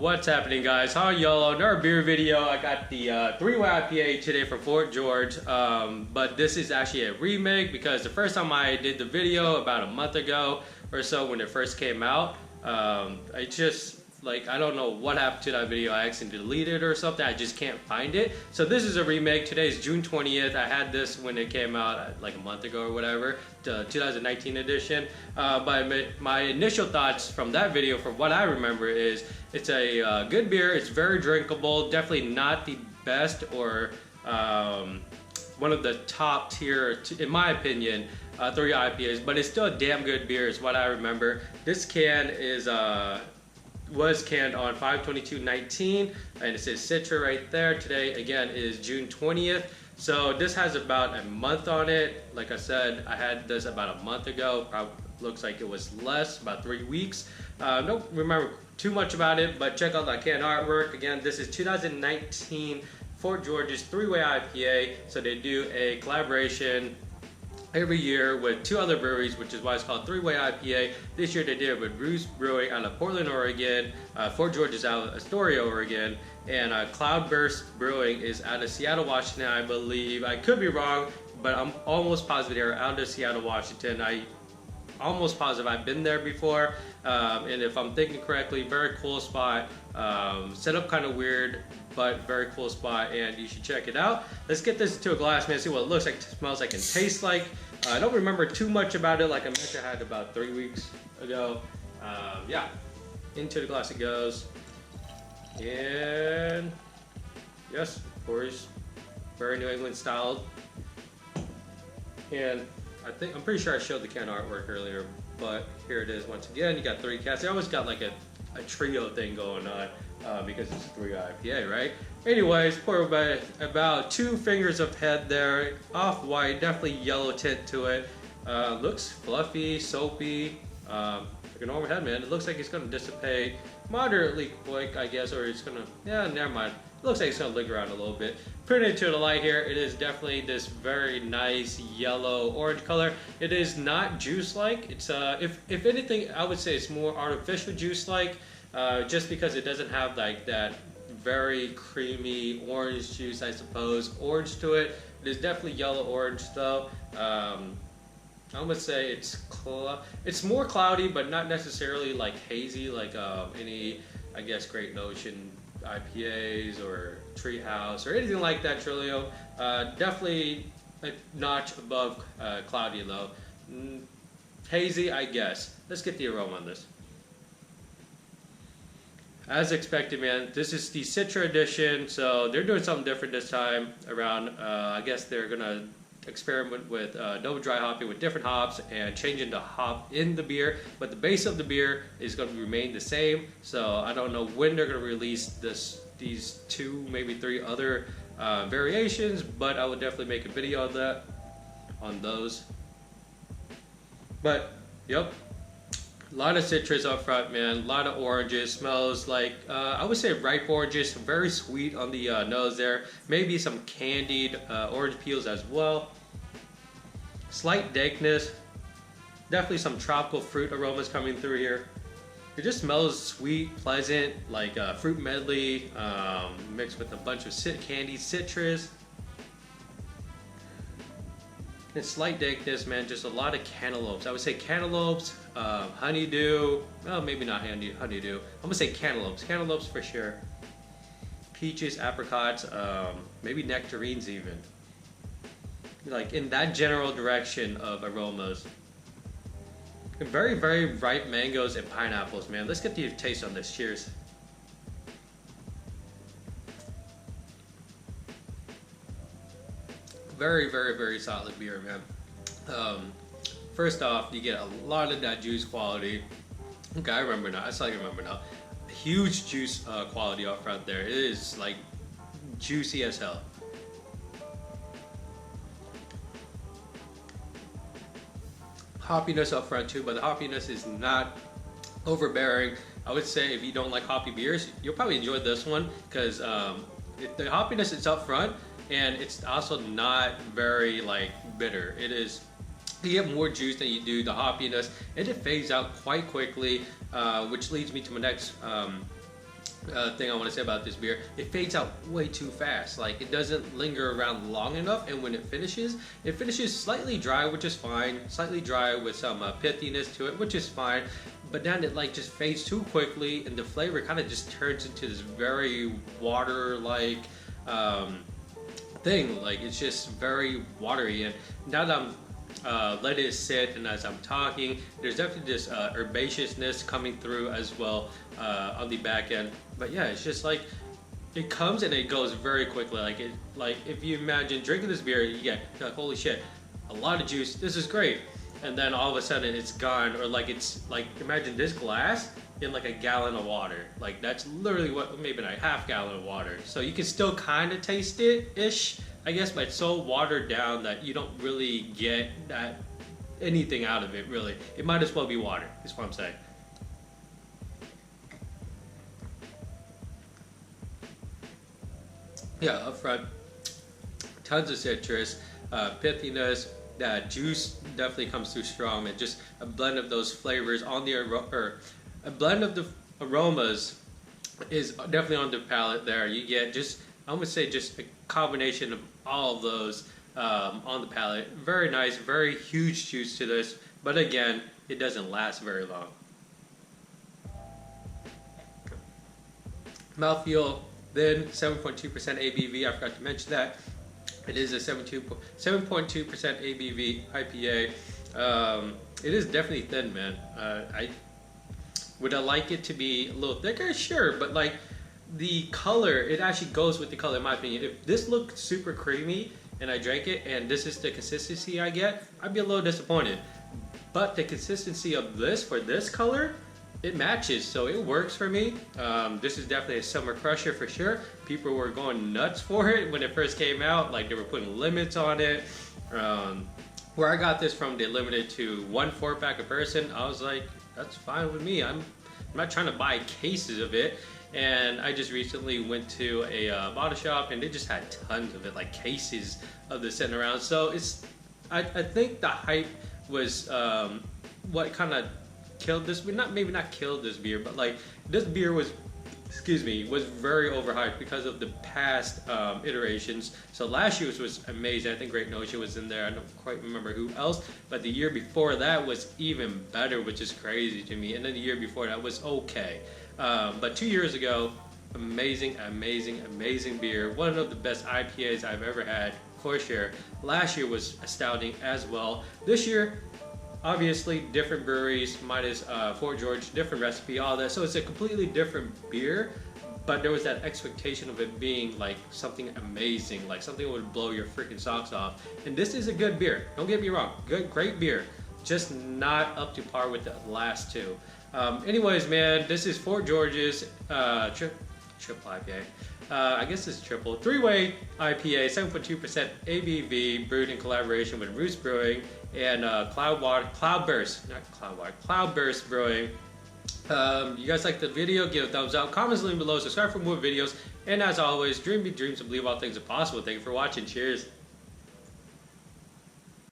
What's happening, guys? How y'all? Another beer video. I got the three-way IPA today from Fort George, but this is actually a remake because the first time I did the video about a month ago or so when it first came out, I just I don't know what happened to that video. I accidentally deleted it or something. I just can't find it. So this is a remake. Today is June 20th. I had this when it came out like a month ago or whatever, the 2019 edition. But my initial thoughts from that video, from what I remember, is it's a good beer. It's very drinkable. Definitely not the best or one of the top tier, in my opinion, 3 IPAs, but it's still a damn good beer is what I remember. This can is was canned on 5/22/19, and it says Citra right there. Today again is June 20th, so this has about a month on it. Like I said, I had this about a month ago. Probably looks like it was less, about 3 weeks. Don't remember too much about it, but check out that can artwork. Again, this is 2019 Fort George's 3-way IPA, so they do a collaboration every year with 2 other breweries, which is why it's called 3-way IPA. This year they did it with Ruse Brewing out of Portland, Oregon. Fort George is out of Astoria, Oregon, and Cloudburst Brewing is out of Seattle, Washington, I believe. I could be wrong, but I'm almost positive they're out of Seattle, Washington. Almost positive I've been there before, and if I'm thinking correctly, very cool spot. Set up kind of weird, but very cool spot, and you should check it out. Let's get this into a glass, man, see what it looks like, smells like, and tastes like. I don't remember too much about it. Like I mentioned, I had about 3 weeks ago. Yeah, into the glass it goes. And yes, of course, very New England styled. And I'm pretty sure I showed the can artwork earlier, but here it is once again. You got 3 cans. They always got like a trio thing going on because it's a 3 IPA, right? Anyways, pour about 2 fingers of head there, off-white, definitely yellow tint to it. Looks fluffy, soapy, like a normal head, man. It looks like it's gonna dissipate moderately quick, I guess, or it's gonna, yeah, never mind. It looks like it's gonna linger around a little bit. Put it into the light here. It is definitely this very nice yellow orange color. It is not juice-like. It's if anything, I would say it's more artificial juice-like, just because it doesn't have like that very creamy orange juice, I suppose, orange to it. It is definitely yellow orange though. I would say it's more cloudy, but not necessarily like hazy, like any, I guess, Great Ocean IPAs or Treehouse or anything like that. Trilio, definitely a notch above cloudy though. Hazy, I guess. Let's get the aroma on this. As expected, man, this is the Citra edition, so they're doing something different this time around. I guess they're gonna experiment with double dry hopping with different hops and changing the hop in the beer, but the base of the beer is going to remain the same. So I don't know when they're going to release these 2, maybe 3 other variations, but I would definitely make a video on those. But yep, a lot of citrus up front, man. A lot of oranges. Smells like I would say ripe oranges. Very sweet on the nose there. Maybe some candied orange peels as well. Slight dankness. Definitely some tropical fruit aromas coming through here. It just smells sweet, pleasant, like fruit medley mixed with a bunch of candied citrus. And slight dankness, man. Just a lot of cantaloupes. I would say cantaloupes, honeydew. Oh, maybe not honeydew. I'm gonna say cantaloupes. Cantaloupes for sure. Peaches, apricots, maybe nectarines even. Like in that general direction of aromas. And very, very ripe mangoes and pineapples, man. Let's get the taste on this. Cheers. Very, very, very solid beer, man. First off, you get a lot of that juice quality. Okay, I remember now. I slightly remember now. Huge juice quality up front there. It is like juicy as hell. Hoppiness up front too, but the hoppiness is not overbearing. I would say if you don't like hoppy beers, you'll probably enjoy this one because the hoppiness is up front. And it's also not very like bitter. It is, you get more juice than you do the hoppiness, and it fades out quite quickly, which leads me to my next thing I want to say about this beer, it fades out way too fast. Like, it doesn't linger around long enough, and when it finishes slightly dry, which is fine. Slightly dry with some pithiness to it, which is fine. But then it like just fades too quickly, and the flavor kind of just turns into this very water-like thing. Like, it's just very watery. And now that I'm let it sit, and as I'm talking, there's definitely this herbaceousness coming through as well on the back end. But yeah, it's just like it comes and it goes very quickly. Like if you imagine drinking this beer, you get like, holy shit, a lot of juice. This is great, and then all of a sudden it's gone. Or like it's like imagine this glass in like a gallon of water. Like that's literally what maybe a half gallon of water. So you can still kind of taste it ish, I guess, but it's so watered down that you don't really get that anything out of it, really. It might as well be water, is what I'm saying. Yeah, up front, tons of citrus, pithiness, that juice definitely comes through strong, and just a blend of those flavors on the a blend of the aromas is definitely on the palate there. You get just, I would say, just a combination of all of those on the palate. Very nice, very huge juice to this, but again, it doesn't last very long. Mouthfeel, then 7.2% ABV. I forgot to mention that. It is a 7.2% ABV IPA. It is definitely thin, man. Would I like it to be a little thicker? Sure, but like the color, it actually goes with the color in my opinion. If this looked super creamy and I drank it and this is the consistency I get, I'd be a little disappointed. But the consistency of this for this color, it matches, so it works for me. This is definitely a summer crusher for sure. People were going nuts for it when it first came out. Like they were putting limits on it. Where I got this from, they limited to 1 4-pack a person. I was like, that's fine with me. I'm not trying to buy cases of it. And I just recently went to a bottle shop and they just had tons of it, like cases of this sitting around. So it's, I think the hype was what kind of killed this, maybe not killed this beer, but like this beer was, was very overhyped because of the past iterations. So last year's was amazing. I think Great Notion was in there. I don't quite remember who else, but the year before that was even better, which is crazy to me. And then the year before that was okay. But 2 years ago, amazing beer. One of the best IPAs I've ever had, for sure. Last year was astounding as well. This year, obviously different breweries, minus Fort George, different recipe, all that. So it's a completely different beer, but there was that expectation of it being like something amazing, like something that would blow your freaking socks off. And this is a good beer. Don't get me wrong, great beer, just not up to par with the last two. Anyways, man, this is Fort George's triple IPA. I guess it's triple. 3-way IPA, 7.2% ABV, brewed in collaboration with Ruse Brewing and Cloudburst Brewing. You guys like the video? Give a thumbs up. Comments linked below. Subscribe for more videos. And as always, dream big dreams and believe all things are possible. Thank you for watching. Cheers.